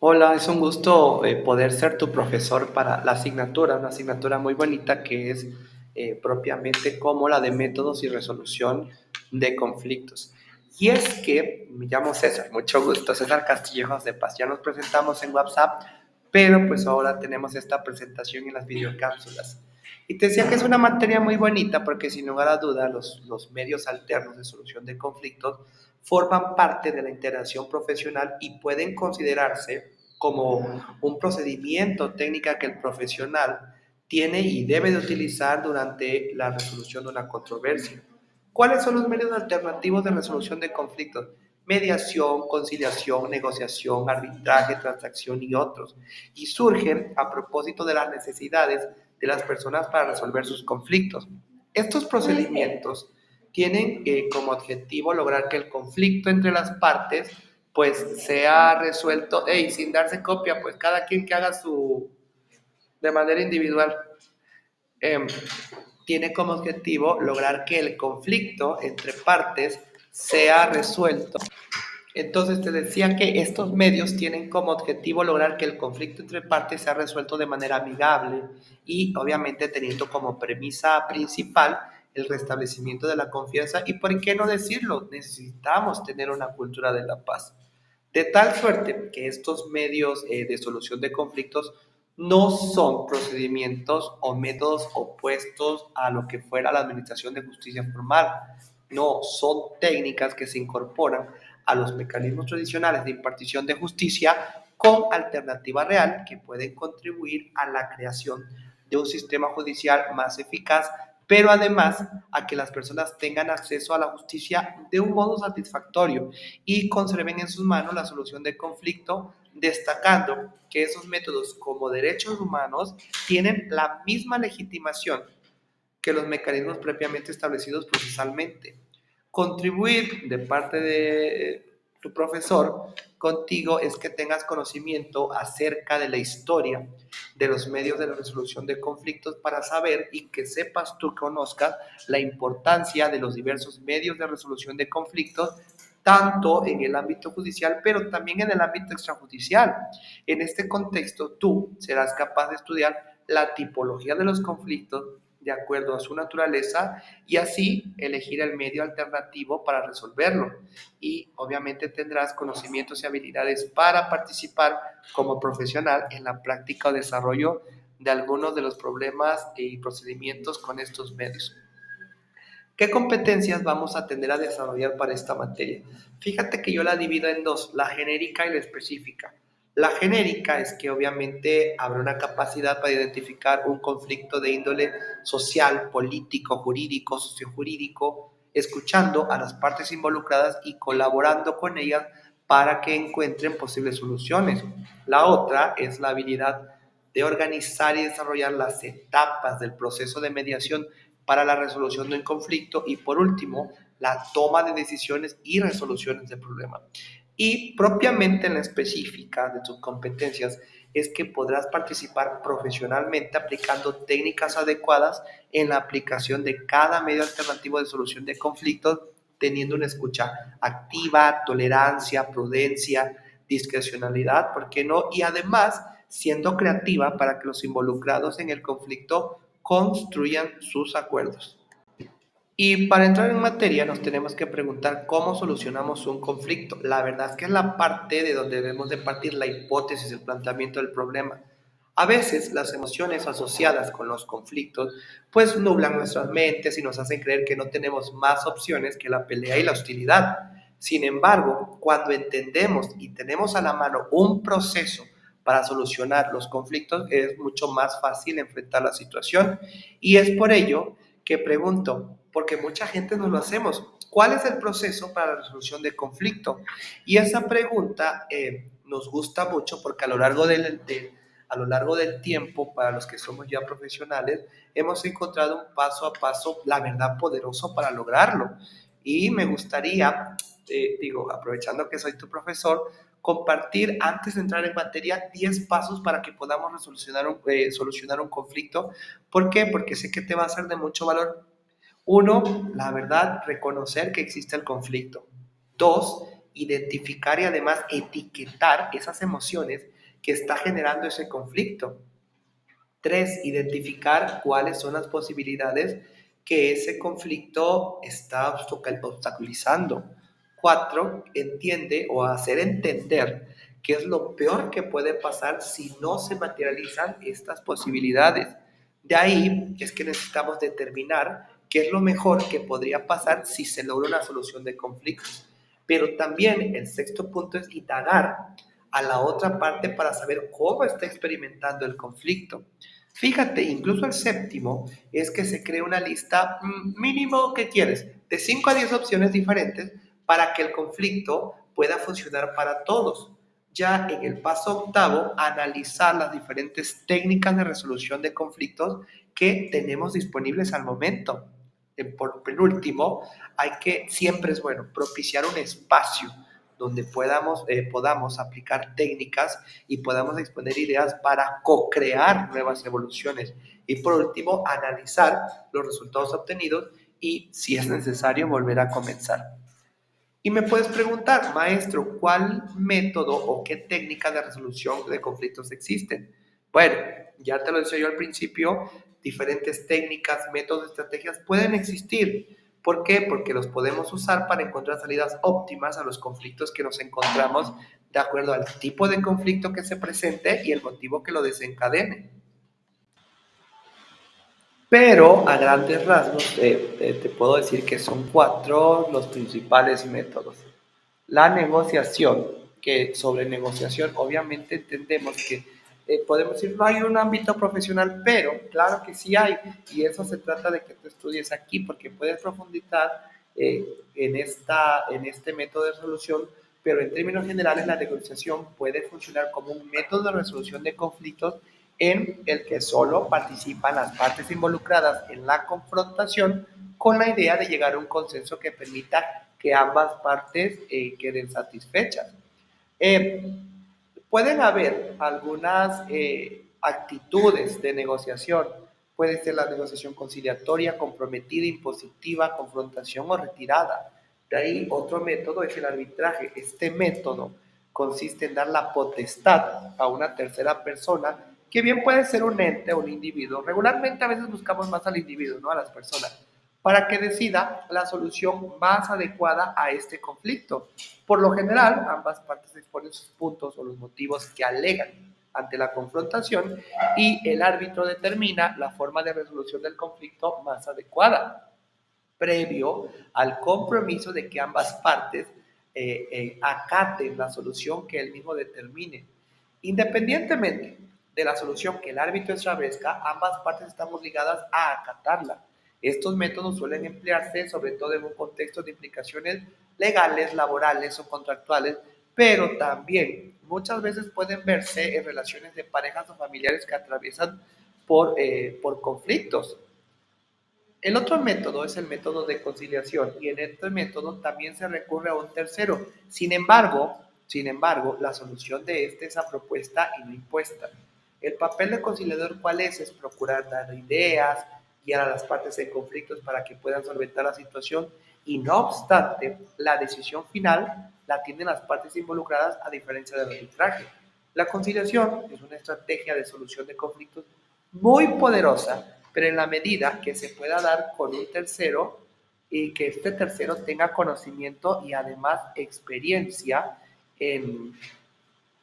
Hola, es un gusto poder ser tu profesor para la asignatura, una asignatura muy bonita que es propiamente como la de métodos y resolución de conflictos. Y es que me llamo César, mucho gusto, César Castillejos de Paz. Ya nos presentamos en WhatsApp, pero pues ahora tenemos esta presentación en las videocápsulas. Y te decía que es una materia muy bonita porque sin lugar a duda los medios alternos de solución de conflictos forman parte de la integración profesional y pueden considerarse como un procedimiento técnica que el profesional tiene y debe de utilizar durante la resolución de una controversia. ¿Cuáles son los medios alternativos de resolución de conflictos? Mediación, conciliación, negociación, arbitraje, transacción y otros. Y surgen a propósito de las necesidades de las personas para resolver sus conflictos. Estos procedimientos tienen como objetivo lograr que el conflicto entre las partes pues sea resuelto, hey, sin darse copia, pues cada quien que haga su de manera individual. Eh, Tiene como objetivo lograr que el conflicto entre partes sea resuelto. Entonces te decía que estos medios tienen como objetivo lograr que el conflicto entre partes sea resuelto de manera amigable y obviamente teniendo como premisa principal el restablecimiento de la confianza y por qué no decirlo, necesitamos tener una cultura de la paz. De tal suerte que estos medios de solución de conflictos no son procedimientos o métodos opuestos a lo que fuera la administración de justicia formal. No, son técnicas que se incorporan a los mecanismos tradicionales de impartición de justicia con alternativa real que pueden contribuir a la creación de un sistema judicial más eficaz, pero además a que las personas tengan acceso a la justicia de un modo satisfactorio y conserven en sus manos la solución del conflicto, destacando que esos métodos como derechos humanos tienen la misma legitimación que los mecanismos propiamente establecidos procesalmente. Contribuir de parte de tu profesor contigo es que tengas conocimiento acerca de la historia de los medios de la resolución de conflictos para saber y que sepas tú conozcas la importancia de los diversos medios de resolución de conflictos tanto en el ámbito judicial, pero también en el ámbito extrajudicial. En este contexto, tú serás capaz de estudiar la tipología de los conflictos de acuerdo a su naturaleza y así elegir el medio alternativo para resolverlo. Y obviamente tendrás conocimientos y habilidades para participar como profesional en la práctica o desarrollo de algunos de los problemas y procedimientos con estos medios. ¿Qué competencias vamos a tener a desarrollar para esta materia? Fíjate que yo la divido en dos, la genérica y la específica. La genérica es que obviamente habrá una capacidad para identificar un conflicto de índole social, político, jurídico, sociojurídico, escuchando a las partes involucradas y colaborando con ellas para que encuentren posibles soluciones. La otra es la habilidad de organizar y desarrollar las etapas del proceso de mediación para la resolución de un conflicto y por último, la toma de decisiones y resoluciones de problemas. Y propiamente en la específica de tus competencias es que podrás participar profesionalmente aplicando técnicas adecuadas en la aplicación de cada medio alternativo de solución de conflictos, teniendo una escucha activa, tolerancia, prudencia, discrecionalidad, ¿por qué no? Y además siendo creativa para que los involucrados en el conflicto construyan sus acuerdos. Y para entrar en materia nos tenemos que preguntar cómo solucionamos un conflicto. La verdad es que es la parte de donde debemos de partir la hipótesis, el planteamiento del problema. A veces las emociones asociadas con los conflictos pues nublan nuestras mentes y nos hacen creer que no tenemos más opciones que la pelea y la hostilidad. Sin embargo, cuando entendemos y tenemos a la mano un proceso para solucionar los conflictos, es mucho más fácil enfrentar la situación. Y es por ello que pregunto, porque mucha gente no lo hacemos, ¿cuál es el proceso para la resolución de conflicto? Y esa pregunta nos gusta mucho porque a lo largo del tiempo, para los que somos ya profesionales, hemos encontrado un paso a paso, la verdad, poderoso para lograrlo. Y me gustaría, aprovechando que soy tu profesor, compartir antes de entrar en materia 10 pasos para que podamos solucionar un conflicto. ¿Por qué? Porque sé que te va a ser de mucho valor. Uno, la verdad, reconocer que existe el conflicto. Dos, identificar y además etiquetar esas emociones que está generando ese conflicto. 3, identificar cuáles son las posibilidades que ese conflicto está obstaculizando. 4, entiende o hacer entender qué es lo peor que puede pasar si no se materializan estas posibilidades. De ahí es que necesitamos determinar qué es lo mejor que podría pasar si se logra una solución de conflictos. Pero también el sexto punto es indagar a la otra parte para saber cómo está experimentando el conflicto. Fíjate, incluso el séptimo es que se cree una lista mínimo, ¿qué quieres? De 5 a 10 opciones diferentes para que el conflicto pueda funcionar para todos. Ya en el paso octavo, analizar las diferentes técnicas de resolución de conflictos que tenemos disponibles al momento. Por penúltimo, siempre es bueno propiciar un espacio donde podamos aplicar técnicas y podamos exponer ideas para co-crear nuevas evoluciones. Y por último, analizar los resultados obtenidos y, si es necesario, volver a comenzar. Y me puedes preguntar, maestro, ¿cuál método o qué técnica de resolución de conflictos existen? Bueno, ya te lo decía yo al principio, diferentes técnicas, métodos, estrategias pueden existir. ¿Por qué? Porque los podemos usar para encontrar salidas óptimas a los conflictos que nos encontramos de acuerdo al tipo de conflicto que se presente y el motivo que lo desencadene. Pero a grandes rasgos te puedo decir que son 4 los principales métodos. La negociación, que sobre negociación obviamente entendemos que podemos decir no hay un ámbito profesional, pero claro que sí hay, y eso se trata de que tú estudies aquí porque puedes profundizar en este método de resolución, pero en términos generales la negociación puede funcionar como un método de resolución de conflictos en el que solo participan las partes involucradas en la confrontación con la idea de llegar a un consenso que permita que ambas partes queden satisfechas. Eh, Pueden haber algunas actitudes de negociación. Puede ser la negociación conciliatoria, comprometida, impositiva, confrontación o retirada. De ahí otro método es el arbitraje. Este método consiste en dar la potestad a una tercera persona, que bien puede ser un ente o un individuo. Regularmente a veces buscamos más al individuo, no a las personas, para que decida la solución más adecuada a este conflicto. Por lo general, ambas partes exponen sus puntos o los motivos que alegan ante la confrontación y el árbitro determina la forma de resolución del conflicto más adecuada, previo al compromiso de que ambas partes acaten la solución que él mismo determine. Independientemente de la solución que el árbitro establezca, ambas partes están obligadas a acatarla. Estos métodos suelen emplearse sobre todo en un contexto de implicaciones legales, laborales o contractuales, pero también muchas veces pueden verse en relaciones de parejas o familiares que atraviesan por conflictos. El otro método es el método de conciliación y en este método también se recurre a un tercero. Sin embargo, la solución de este es a propuesta y no impuesta. El papel de conciliador, ¿cuál es? Es procurar dar ideas, guiar a las partes en conflictos para que puedan solventar la situación y no obstante, la decisión final la tienen las partes involucradas a diferencia del arbitraje. La conciliación es una estrategia de solución de conflictos muy poderosa, pero en la medida que se pueda dar con un tercero y que este tercero tenga conocimiento y además experiencia en,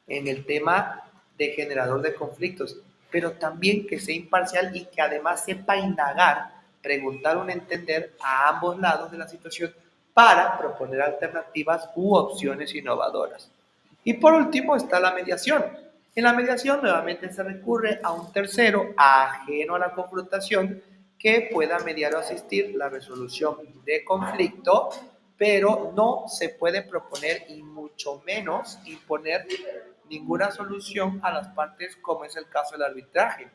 en el tema de generador de conflictos, pero también que sea imparcial y que además sepa indagar, preguntar o entender a ambos lados de la situación para proponer alternativas u opciones innovadoras. Y por último está la mediación. En la mediación nuevamente se recurre a un tercero ajeno a la confrontación que pueda mediar o asistir la resolución de conflicto, pero no se puede proponer y mucho menos imponer ninguna solución a las partes como es el caso del arbitraje.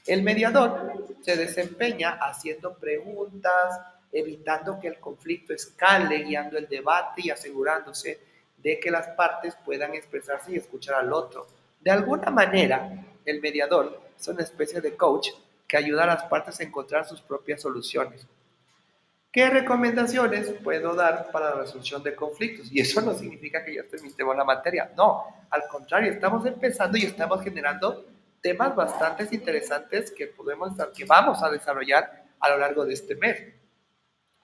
El mediador se desempeña haciendo preguntas, evitando que el conflicto escale, guiando el debate y asegurándose de que las partes puedan expresarse y escuchar al otro. De alguna manera, el mediador es una especie de coach que ayuda a las partes a encontrar sus propias soluciones. ¿Qué recomendaciones puedo dar para la resolución de conflictos? Y eso no significa que ya terminemos la materia. No, al contrario, estamos empezando y estamos generando temas bastante interesantes que vamos a desarrollar a lo largo de este mes.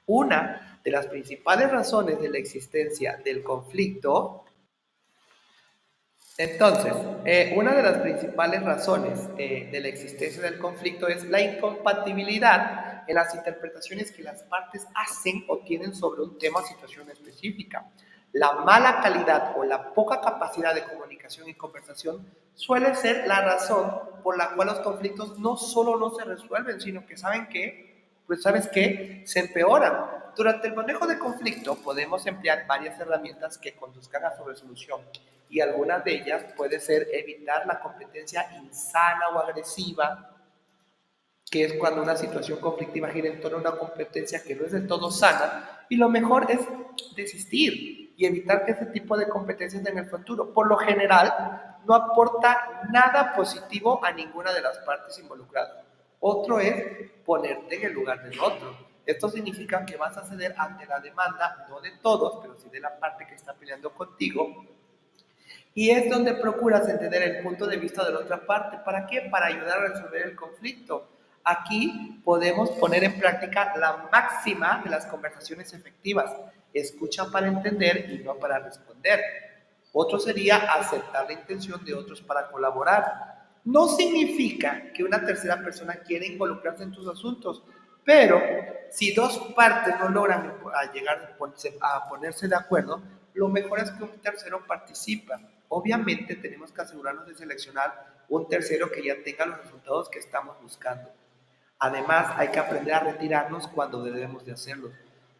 Una de las principales razones de la existencia del conflicto. Entonces, una de las principales razones de la existencia del conflicto es la incompatibilidad en las interpretaciones que las partes hacen o tienen sobre un tema o situación específica. La mala calidad o la poca capacidad de comunicación y conversación suele ser la razón por la cual los conflictos no solo no se resuelven, sino que saben que, pues sabes qué, se empeoran. Durante el manejo de conflicto podemos emplear varias herramientas que conduzcan a su resolución y algunas de ellas puede ser evitar la competencia insana o agresiva, que es cuando una situación conflictiva gira en torno a una competencia que no es del todo sana, y lo mejor es desistir y evitar que ese tipo de competencias en el futuro, por lo general, no aporta nada positivo a ninguna de las partes involucradas. Otro es ponerte en el lugar del otro. Esto significa que vas a ceder ante la demanda, no de todos, pero sí de la parte que está peleando contigo, y es donde procuras entender el punto de vista de la otra parte. ¿Para qué? Para ayudar a resolver el conflicto. Aquí podemos poner en práctica la máxima de las conversaciones efectivas. Escucha para entender y no para responder. Otro sería aceptar la intención de otros para colaborar. No significa que una tercera persona quiera involucrarse en tus asuntos, pero si dos partes no logran llegar a ponerse de acuerdo, lo mejor es que un tercero participe. Obviamente tenemos que asegurarnos de seleccionar un tercero que ya tenga los resultados que estamos buscando. Además, hay que aprender a retirarnos cuando debemos de hacerlo.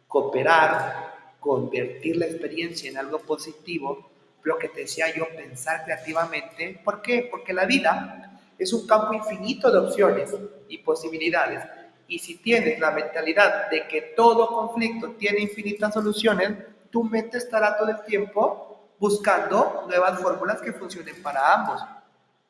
Cooperar, convertir la experiencia en algo positivo, lo que te decía yo, pensar creativamente. ¿Por qué? Porque la vida es un campo infinito de opciones y posibilidades. Y si tienes la mentalidad de que todo conflicto tiene infinitas soluciones, tu mente estará todo el tiempo buscando nuevas fórmulas que funcionen para ambos.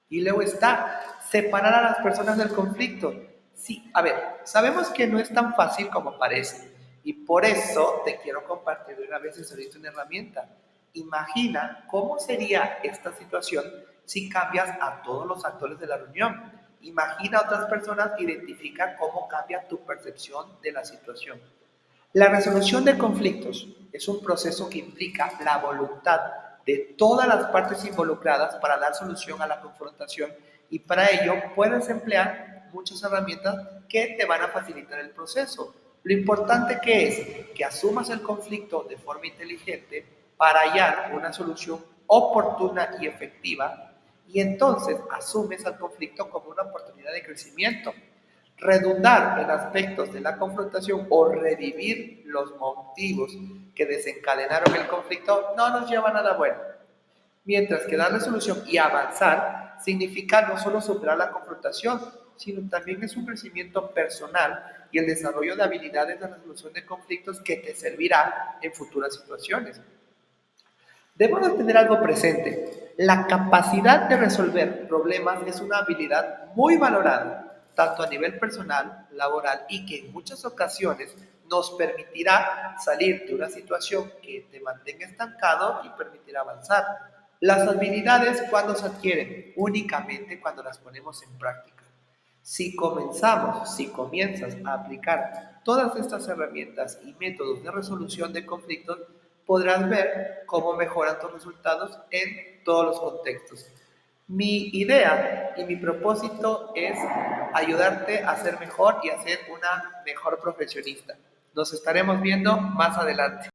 Y luego está separar a las personas del conflicto. Sí, a ver, sabemos que no es tan fácil como parece. Y por eso te quiero compartir de una vez una herramienta. Imagina cómo sería esta situación si cambias a todos los actores de la reunión. Imagina a otras personas, identifica cómo cambia tu percepción de la situación. La resolución de conflictos es un proceso que implica la voluntad de todas las partes involucradas para dar solución a la confrontación, y para ello puedes emplear muchas herramientas que te van a facilitar el proceso. Lo importante que es que asumas el conflicto de forma inteligente para hallar una solución oportuna y efectiva, y entonces asumes al conflicto como una oportunidad de crecimiento. Redundar en aspectos de la confrontación o revivir los motivos que desencadenaron el conflicto no nos lleva a nada bueno. Mientras que darle solución y avanzar significa no solo superar la confrontación, sino también es un crecimiento personal y el desarrollo de habilidades de resolución de conflictos que te servirá en futuras situaciones. Debemos tener algo presente. La capacidad de resolver problemas es una habilidad muy valorada, tanto a nivel personal, laboral, y que en muchas ocasiones nos permitirá salir de una situación que te mantenga estancado y permitirá avanzar. Las habilidades, ¿cuándo se adquieren? Únicamente cuando las ponemos en práctica. Si comienzas a aplicar todas estas herramientas y métodos de resolución de conflictos, podrás ver cómo mejoran tus resultados en todos los contextos. Mi idea y mi propósito es ayudarte a ser mejor y a ser una mejor profesionista. Nos estaremos viendo más adelante.